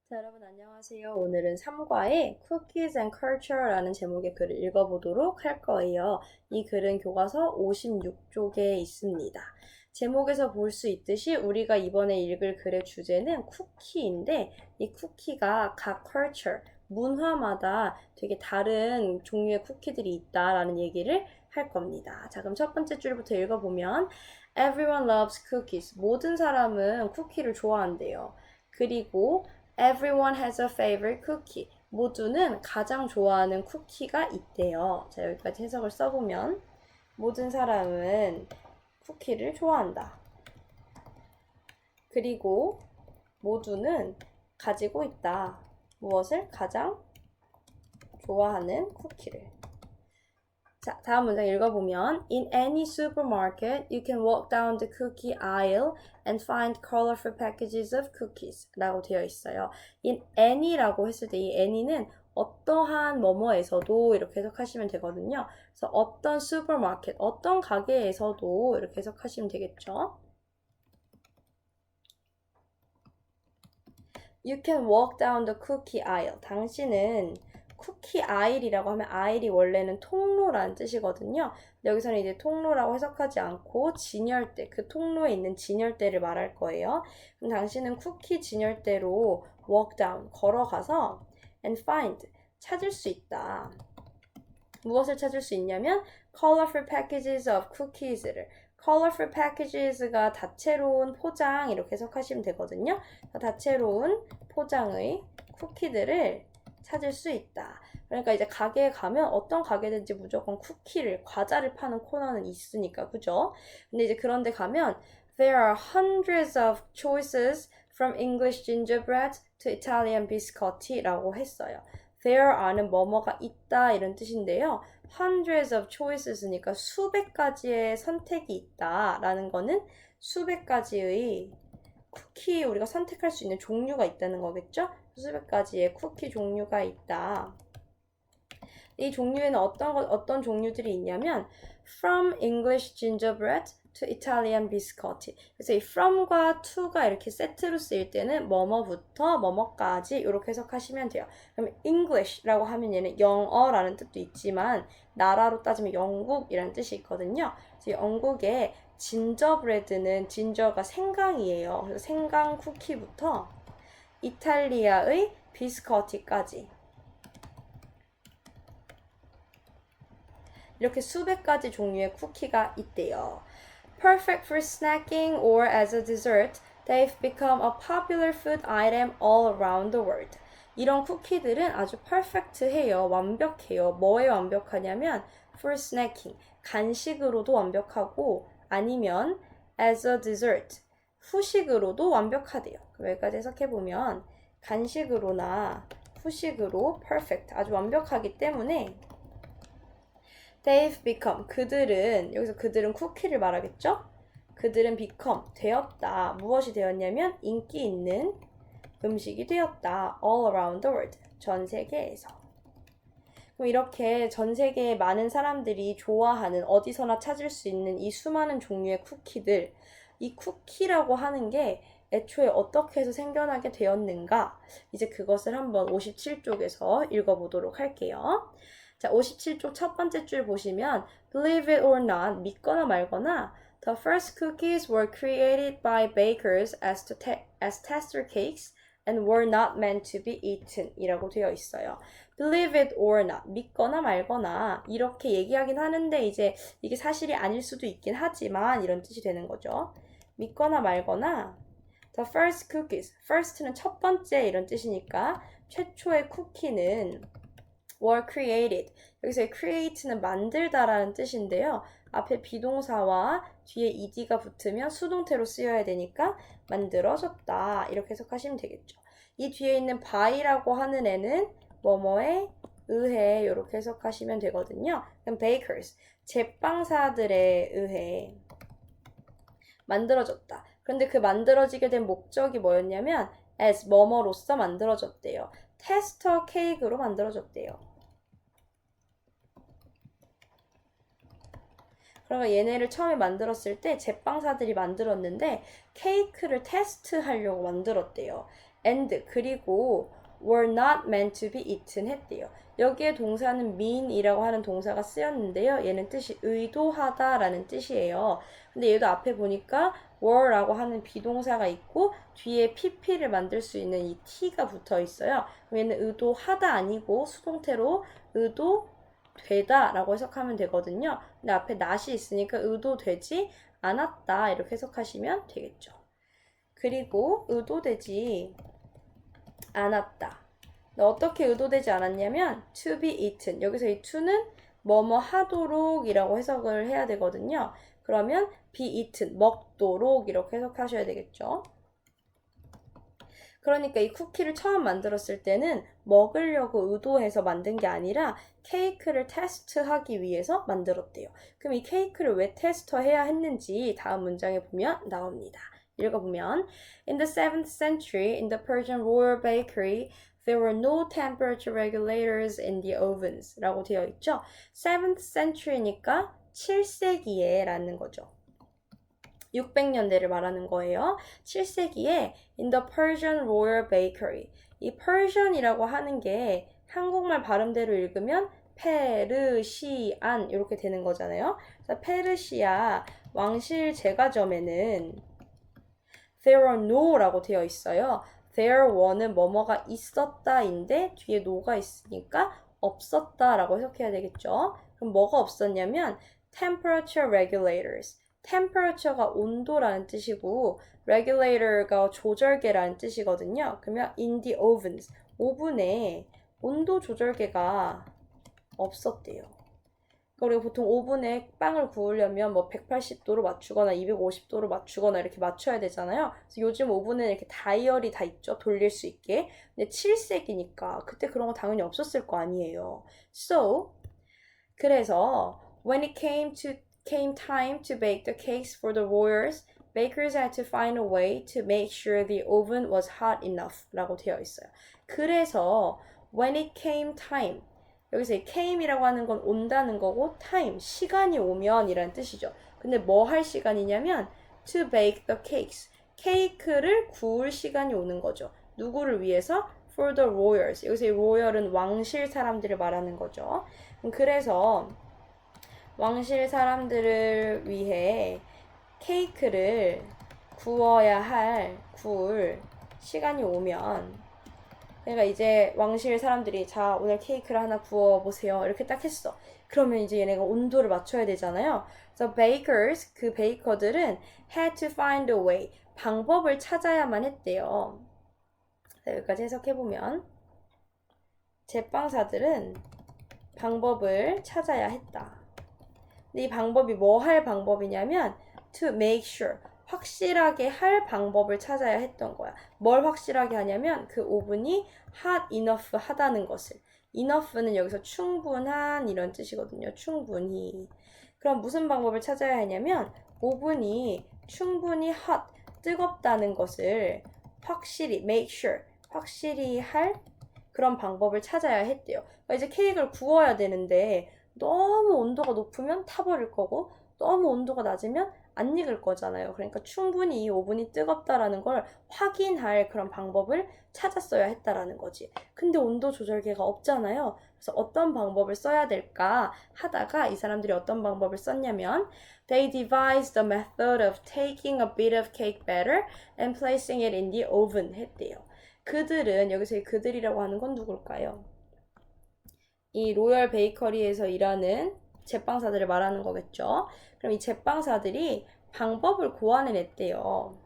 자, 여러분 안녕하세요. 오늘은 3과의 Cookies and Culture라는 제목의 글을 읽어보도록 할 거예요. 이 글은 교과서 56쪽에 있습니다. 제목에서 볼 수 있듯이 우리가 이번에 읽을 글의 주제는 쿠키인데 이 쿠키가 각 culture, 문화마다 되게 다른 종류의 쿠키들이 있다라는 얘기를 할 겁니다. 자, 그럼 첫 번째 줄부터 읽어보면 Everyone loves cookies. 모든 사람은 쿠키를 좋아한대요. 그리고 Everyone has a favorite cookie. 모두는 가장 좋아하는 쿠키가 있대요. 자, 여기까지 해석을 써보면 모든 사람은 쿠키를 좋아한다. 그리고 모두는 가지고 있다. 무엇을? 가장 좋아하는 쿠키를. 자, 다음 문장 읽어보면 In any supermarket, you can walk down the cookie aisle and find colorful packages of cookies 라고 되어 있어요. In any라고 했을 때 이 any는 어떠한 뭐뭐에서도 이렇게 해석하시면 되거든요. 그래서 어떤 슈퍼마켓, 어떤 가게에서도 이렇게 해석하시면 되겠죠. You can walk down the cookie aisle. 당신은 쿠키 아일이라고 하면 아일이 원래는 통로라는 뜻이거든요. 근데 여기서는 이제 통로라고 해석하지 않고 진열대, 그 통로에 있는 진열대를 말할 거예요. 그럼 당신은 쿠키 진열대로 walk down, 걸어가서 and find, 찾을 수 있다. 무엇을 찾을 수 있냐면 colorful packages of cookies를 colorful packages가 다채로운 포장 이렇게 해석하시면 되거든요. 다채로운 포장의 쿠키들을 찾을 수 있다. 그러니까 이제 가게에 가면 어떤 가게든지 무조건 쿠키를, 과자를 파는 코너는 있으니까, 그죠? 근데 이제 그런데 가면 There are hundreds of choices from English gingerbread to Italian biscotti 라고 했어요. There are는 뭐뭐가 있다 이런 뜻인데요. Hundreds of choices니까 수백 가지의 선택이 있다라는 거는 수백 가지의 쿠키 우리가 선택할 수 있는 종류가 있다는 거겠죠? 수백 가지의 쿠키 종류가 있다. 이 종류에는 어떤 종류들이 있냐면 From English gingerbread to Italian biscotti. 그래서 이 from과 to가 이렇게 세트로 쓰일 때는 뭐뭐부터 뭐뭐까지 이렇게 해석하시면 돼요. 그럼 English라고 하면 얘는 영어라는 뜻도 있지만 나라로 따지면 영국이라는 뜻이 있거든요. 그래서 영국의 진저브레드는 진저가 생강이에요. 그래서 생강 쿠키부터 이탈리아의 비스커티까지 이렇게 수백 가지 종류의 쿠키가 있대요. Perfect for snacking or as a dessert, they've become a popular food item all around the world. 이런 쿠키들은 아주 perfect해요. 완벽해요. 뭐에 완벽하냐면 for snacking, 간식으로도 완벽하고 아니면 as a dessert, 후식으로도 완벽하대요. 그럼 여기까지 해석해보면 간식으로나 후식으로 perfect, 아주 완벽하기 때문에 They've become, 그들은, 여기서 그들은 쿠키를 말하겠죠? 그들은 become, 되었다. 무엇이 되었냐면 인기 있는 음식이 되었다. All around the world, 전 세계에서. 그럼 이렇게 전 세계에 많은 사람들이 좋아하는 어디서나 찾을 수 있는 이 수많은 종류의 쿠키들, 이 쿠키라고 하는 게 애초에 어떻게 해서 생겨나게 되었는가? 이제 그것을 한번 57쪽에서 읽어보도록 할게요. 자, 57쪽 첫 번째 줄 보시면 Believe it or not, 믿거나 말거나 The first cookies were created by bakers as tester cakes and were not meant to be eaten 이라고 되어 있어요. Believe it or not, 믿거나 말거나 이렇게 얘기하긴 하는데 이제 이게 사실이 아닐 수도 있긴 하지만 이런 뜻이 되는 거죠. 믿거나 말거나 The first cookies, first는 첫 번째 이런 뜻이니까 최초의 쿠키는 were created. 여기서 create는 만들다라는 뜻인데요. 앞에 비동사와 뒤에 ed가 붙으면 수동태로 쓰여야 되니까 만들어졌다. 이렇게 해석하시면 되겠죠. 이 뒤에 있는 by라고 하는 애는 뭐뭐에 의해 이렇게 해석하시면 되거든요. 그럼 bakers, 제빵사들에 의해 만들어졌다. 그런데 그 만들어지게 된 목적이 뭐였냐면 as 뭐뭐로서 만들어졌대요. 테스터 케이크로 만들어졌대요. 그러면 얘네를 처음에 만들었을 때 제빵사들이 만들었는데 케이크를 테스트하려고 만들었대요. and 그리고 were not meant to be eaten 했대요. 여기에 동사는 mean이라고 하는 동사가 쓰였는데요. 얘는 뜻이 의도하다라는 뜻이에요. 근데 얘도 앞에 보니까 were라고 하는 비동사가 있고 뒤에 pp를 만들 수 있는 이 t가 붙어 있어요. 그럼 얘는 의도하다 아니고 수동태로 의도되다 라고 해석하면 되거든요. 근데 앞에 not이 있으니까 의도되지 않았다 이렇게 해석하시면 되겠죠. 그리고 의도되지 않았다. 어떻게 의도되지 않았냐면 to be eaten. 여기서 이 to는 뭐뭐 하도록 이라고 해석을 해야 되거든요. 그러면 be eaten, 먹도록 이렇게 해석하셔야 되겠죠. 그러니까 이 쿠키를 처음 만들었을 때는 먹으려고 의도해서 만든 게 아니라 케이크를 테스트하기 위해서 만들었대요. 그럼 이 케이크를 왜 테스트해야 했는지 다음 문장에 보면 나옵니다. 읽어보면 In the 7th century, in the Persian royal bakery, there were no temperature regulators in the ovens 라고 되어 있죠. 7th century니까 7세기에 라는 거죠. 600년대를 말하는 거예요. 7세기에 in the Persian royal bakery. 이 Persian이라고 하는 게 한국말 발음대로 읽으면 페르시안 이렇게 되는 거잖아요. 그래서 페르시아 왕실 제과점에는 there are no라고 되어 있어요. there were는 뭐뭐가 있었다인데 뒤에 no가 있으니까 없었다라고 해석해야 되겠죠. 그럼 뭐가 없었냐면 temperature regulators. temperature가 온도라는 뜻이고 regulator가 조절계라는 뜻이거든요. 그러면 in the ovens, 오븐에 온도 조절계가 없었대요. 우리가 보통 오븐에 빵을 구우려면 뭐 180도로 맞추거나 250도로 맞추거나 이렇게 맞춰야 되잖아요. 그래서 요즘 오븐에는 이렇게 다이얼이 다 있죠. 돌릴 수 있게. 근데 7세기니까 그때 그런 거 당연히 없었을 거 아니에요. So, 그래서 when it came time to bake the cakes for the royals, bakers had to find a way to make sure the oven was hot enough 라고 되어 있어요. 그래서 when it came time, 여기서 이 came이라고 하는 건 온다는 거고 time, 시간이 오면 이라는 뜻이죠. 근데 뭐 할 시간이냐면 to bake the cakes, 케이크를 구울 시간이 오는 거죠. 누구를 위해서? For the royals. 여기서 이 royal은 왕실 사람들을 말하는 거죠. 그래서 왕실 사람들을 위해 케이크를 구울 시간이 오면 그러니까 이제 왕실 사람들이 자 오늘 케이크를 하나 구워보세요 이렇게 딱 했어. 그러면 이제 얘네가 온도를 맞춰야 되잖아요. 그래서 bakers, 그 베이커들은 had to find a way, 방법을 찾아야만 했대요. 자, 여기까지 해석해보면 제빵사들은 방법을 찾아야 했다. 근데 이 방법이 뭐 할 방법이냐면 to make sure, 확실하게 할 방법을 찾아야 했던 거야. 뭘 확실하게 하냐면 그 오븐이 hot enough 하다는 것을. enough는 여기서 충분한 이런 뜻이거든요. 충분히. 그럼 무슨 방법을 찾아야 하냐면 오븐이 충분히 hot, 뜨겁다는 것을 확실히 make sure, 확실히 할 그런 방법을 찾아야 했대요. 그러니까 이제 케이크를 구워야 되는데 너무 온도가 높으면 타버릴 거고 너무 온도가 낮으면 안 익을 거잖아요. 그러니까 충분히 이 오븐이 뜨겁다라는 걸 확인할 그런 방법을 찾았어야 했다라는 거지. 근데 온도 조절계가 없잖아요. 그래서 어떤 방법을 써야 될까 하다가 이 사람들이 어떤 방법을 썼냐면 They devised the method of taking a bit of cake batter and placing it in the oven 했대요. 그들은, 여기서 이 그들이라고 하는 건 누굴까요? 이 로열 베이커리에서 일하는 제빵사들을 말하는 거겠죠. 그럼 이 제빵사들이 방법을 고안해냈대요.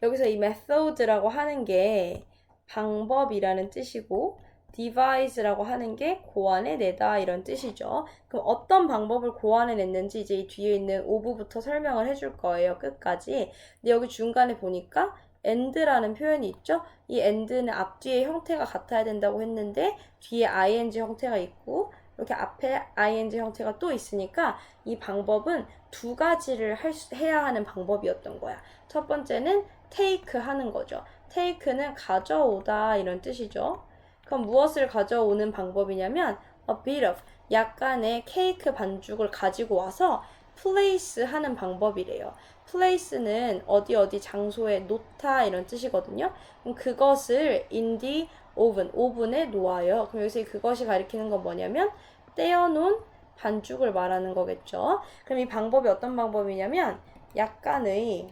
여기서 이 method라고 하는 게 방법이라는 뜻이고 device라고 하는 게 고안해내다 이런 뜻이죠. 그럼 어떤 방법을 고안해냈는지 이제 이 뒤에 있는 오브부터 설명을 해줄 거예요. 끝까지. 근데 여기 중간에 보니까 and라는 표현이 있죠. 이 and는 앞뒤의 형태가 같아야 된다고 했는데 뒤에 ing 형태가 있고 이렇게 앞에 ing 형태가 또 있으니까 이 방법은 두 가지를 해야 하는 방법이었던 거야. 첫 번째는 take 하는 거죠. take는 가져오다 이런 뜻이죠. 그럼 무엇을 가져오는 방법이냐면 a bit of, 약간의 케이크 반죽을 가지고 와서 place 하는 방법이래요. place는 어디 장소에 놓다 이런 뜻이거든요. 그럼 그것을 in the 오븐에 놓아요. 그럼 여기서 그것이 가리키는 건 뭐냐면 떼어놓은 반죽을 말하는 거겠죠. 그럼 이 방법이 어떤 방법이냐면 약간의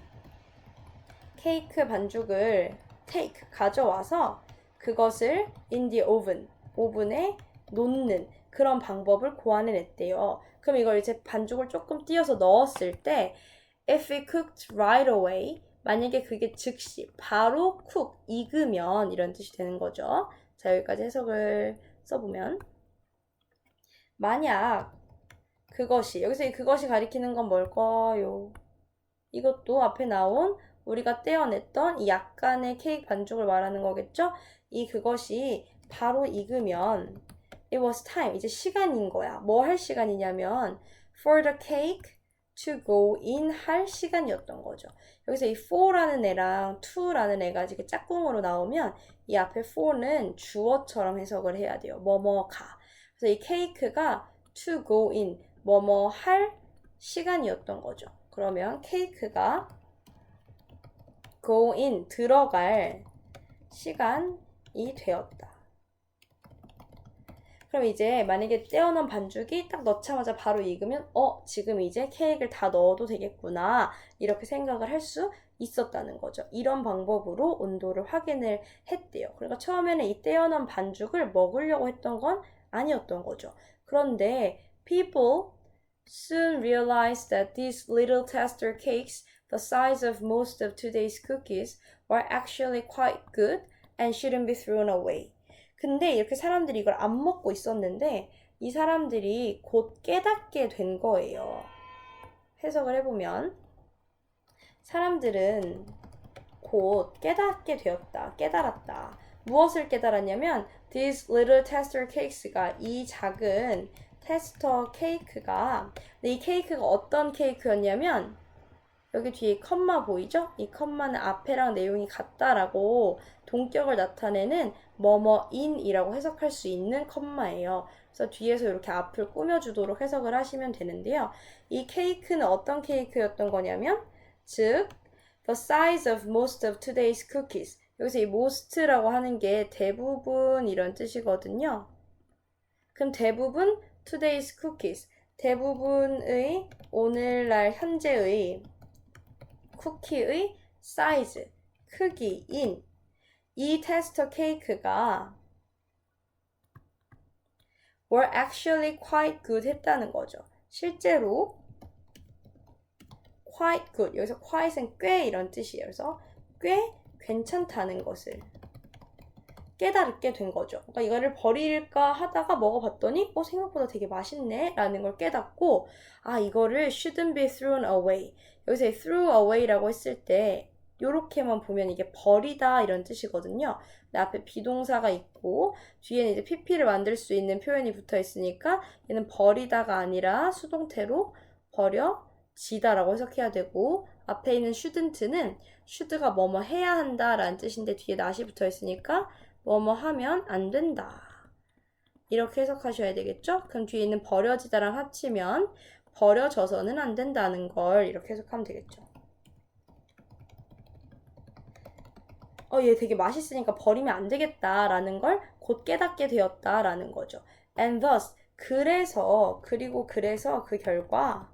케이크 반죽을 가져와서 그것을 in the 오븐에 놓는 그런 방법을 고안해냈대요. 그럼 이걸 이제 반죽을 조금 띄어서 넣었을 때 if it cooked right away 만약에 그게 즉시 바로 익으면 이런 뜻이 되는 거죠. 자, 여기까지 해석을 써보면 만약 여기서 그것이 가리키는 건 뭘까요? 이것도 앞에 나온 우리가 떼어냈던 이 약간의 케이크 반죽을 말하는 거겠죠? 그것이 바로 익으면 it was time, 이제 시간인 거야. 뭐 할 시간이냐면 for the cake to go in 할 시간이었던 거죠. 여기서 이 for라는 애랑 to라는 애가 이렇게 짝꿍으로 나오면 이 앞에 for는 주어처럼 해석을 해야 돼요. 뭐뭐가. 그래서 이 케이크가 to go in, 뭐뭐 할 시간이었던 거죠. 그러면 케이크가 go in, 들어갈 시간이 되었다. 그럼 이제 만약에 떼어놓은 반죽이 딱 넣자마자 바로 익으면 지금 이제 케이크를 다 넣어도 되겠구나 이렇게 생각을 할 수 있었다는 거죠. 이런 방법으로 온도를 확인을 했대요. 그러니까 처음에는 이 떼어놓은 반죽을 먹으려고 했던 건 아니었던 거죠. 그런데 people soon realized that these little tester cakes, the size of most of today's cookies, were actually quite good and shouldn't be thrown away. 근데 이렇게 사람들이 이걸 안 먹고 있었는데 이 사람들이 곧 깨닫게 된 거예요. 해석을 해보면 사람들은 곧 깨닫게 되었다. 깨달았다. 무엇을 깨달았냐면 these little tester cakes가 이 작은 테스터 케이크가 근데 이 케이크가 어떤 케이크였냐면 여기 뒤에 컴마 보이죠? 이 컴마는 앞에랑 내용이 같다라고 동격을 나타내는 뭐뭐인이라고 해석할 수 있는 컴마예요. 그래서 뒤에서 이렇게 앞을 꾸며주도록 해석을 하시면 되는데요. 이 케이크는 어떤 케이크였던 거냐면 즉 the size of most of today's cookies 여기서 이 most라고 하는 게 대부분 이런 뜻이거든요. 그럼 대부분 today's cookies 대부분의 오늘날 현재의 쿠키의 사이즈, 크기인 이 테스터 케이크가 were actually quite good 했다는 거죠. 실제로 quite good, 여기서 quite은 꽤 이런 뜻이에요. 그래서 꽤 괜찮다는 것을 깨달게 된 거죠. 그러니까 이거를 버릴까 하다가 먹어봤더니 생각보다 되게 맛있네 라는 걸 깨닫고 이거를 shouldn't be thrown away 여기서 threw away라고 했을 때 요렇게만 보면 이게 버리다 이런 뜻이거든요. 근데 앞에 비동사가 있고 뒤에는 이제 pp를 만들 수 있는 표현이 붙어 있으니까 얘는 버리다가 아니라 수동태로 버려지다라고 해석해야 되고 앞에 있는 shouldn't는 should가 뭐뭐 해야 한다 라는 뜻인데 뒤에 not이 붙어 있으니까 뭐뭐 하면 안 된다. 이렇게 해석하셔야 되겠죠? 그럼 뒤에 있는 버려지다랑 합치면 버려져서는 안 된다는 걸 이렇게 해석하면 되겠죠. 얘 되게 맛있으니까 버리면 안 되겠다라는 걸 곧 깨닫게 되었다라는 거죠. And thus, 그래서 그 결과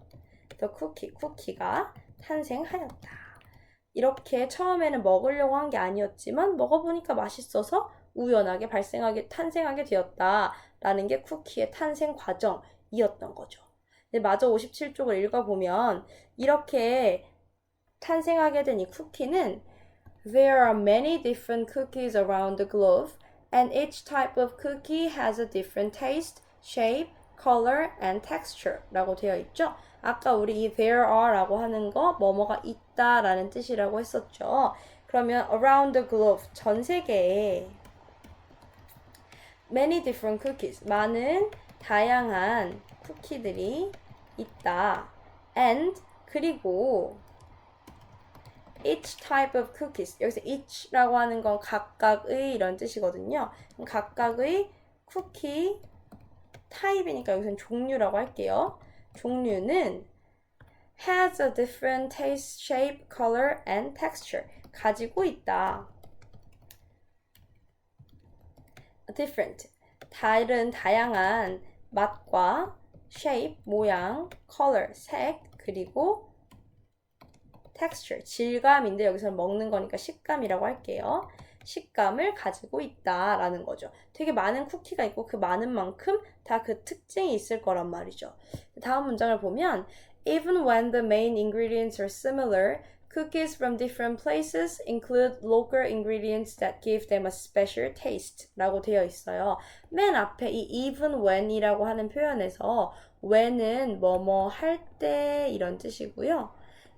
the 쿠키가 탄생하였다. 이렇게 처음에는 먹으려고 한 게 아니었지만 먹어보니까 맛있어서 우연하게 탄생하게 되었다라는 게 쿠키의 탄생 과정이었던 거죠. 근데 마저 57쪽을 읽어보면 이렇게 탄생하게 된 이 쿠키는 There are many different cookies around the globe and each type of cookie has a different taste, shape, color, and texture 라고 되어 있죠. 아까 우리 이 there are 라고 하는 거 뭐뭐가 있다 라는 뜻이라고 했었죠. 그러면 around the globe 전 세계에 many different cookies 많은 다양한 쿠키들이 있다. And 그리고 each type of cookies 여기서 each라고 하는 건 각각의 이런 뜻이거든요. 각각의 쿠키 타입이니까 여기서는 종류라고 할게요. 종류는 has a different taste, shape, color, and texture. 가지고 있다. different. 다양한 맛과 shape, 모양, color, 색, 그리고 texture, 질감인데 여기서는 먹는 거니까 식감이라고 할게요. 식감을 가지고 있다라는 거죠. 되게 많은 쿠키가 있고 그 많은 만큼 다 그 특징이 있을 거란 말이죠. 다음 문장을 보면 Even when the main ingredients are similar, cookies from different places include local ingredients that give them a special taste 라고 되어 있어요. 맨 앞에 이 even when이라고 하는 표현에서 when은 뭐뭐 할 때 이런 뜻이고요.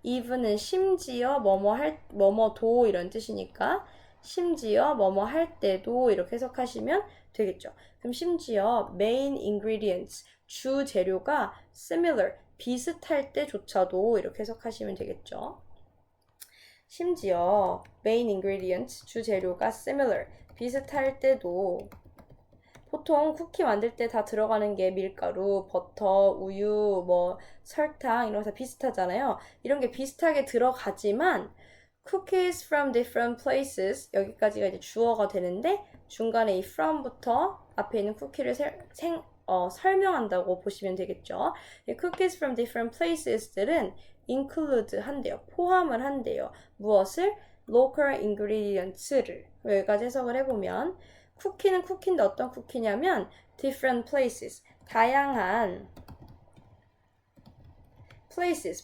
even은 심지어 뭐뭐도 이런 뜻이니까 심지어 뭐뭐 할 때도 이렇게 해석하시면 되겠죠. 그럼 심지어 main ingredients, 주 재료가 similar, 비슷할 때조차도 이렇게 해석하시면 되겠죠. 심지어 main ingredients, 주 재료가 similar, 비슷할 때도 보통 쿠키 만들 때 다 들어가는 게 밀가루, 버터, 우유, 뭐 설탕 이런 거 다 비슷하잖아요. 이런 게 비슷하게 들어가지만 cookies from different places 여기까지가 이제 주어가 되는데 중간에 이 from부터 앞에 있는 쿠키를 설명한다고 보시면 되겠죠. 이 cookies from different places들은 include 한대요. 포함을 한대요. 무엇을? local ingredients를. 여기까지 해석을 해보면 쿠키는 쿠키인데 어떤 쿠키냐면 different places, 다양한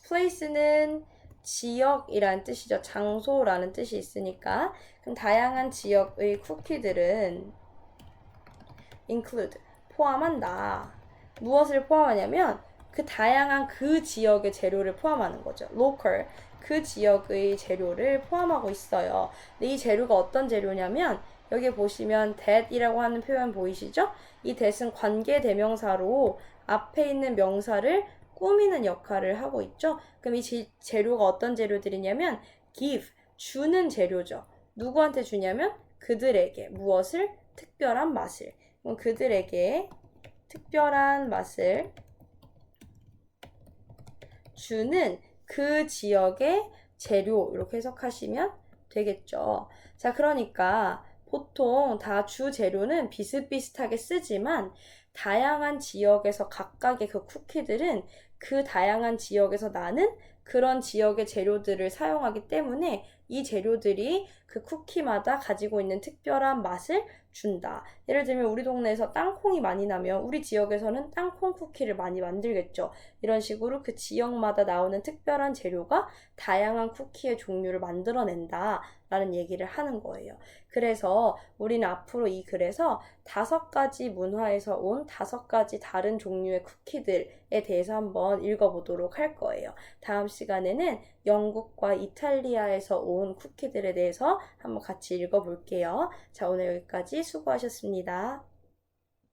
place는 지역이라는 뜻이죠. 장소라는 뜻이 있으니까 그럼 다양한 지역의 쿠키들은 include, 포함한다. 무엇을 포함하냐면 그 다양한 그 지역의 재료를 포함하는 거죠. local, 그 지역의 재료를 포함하고 있어요. 근데 이 재료가 어떤 재료냐면 여기 보시면 that이라고 하는 표현 보이시죠? 이 that은 관계대명사로 앞에 있는 명사를 꾸미는 역할을 하고 있죠. 그럼 이 재료가 어떤 재료들이냐면 give, 주는 재료죠. 누구한테 주냐면 그들에게 무엇을? 특별한 맛을. 그럼 그들에게 특별한 맛을 주는 그 지역의 재료 이렇게 해석하시면 되겠죠. 자, 그러니까 보통 다 주 재료는 비슷비슷하게 쓰지만 다양한 지역에서 각각의 그 쿠키들은 그 다양한 지역에서 나는 그런 지역의 재료들을 사용하기 때문에 이 재료들이 그 쿠키마다 가지고 있는 특별한 맛을 준다. 예를 들면 우리 동네에서 땅콩이 많이 나면 우리 지역에서는 땅콩 쿠키를 많이 만들겠죠. 이런 식으로 그 지역마다 나오는 특별한 재료가 다양한 쿠키의 종류를 만들어낸다 라는 얘기를 하는 거예요. 그래서 우리는 앞으로 이 글에서 5가지 문화에서 온 5가지 다른 종류의 쿠키들에 대해서 한번 읽어보도록 할 거예요. 다음 시간에는 영국과 이탈리아에서 온 쿠키들에 대해서 한번 같이 읽어볼게요. 자, 오늘 여기까지 수고하셨습니다.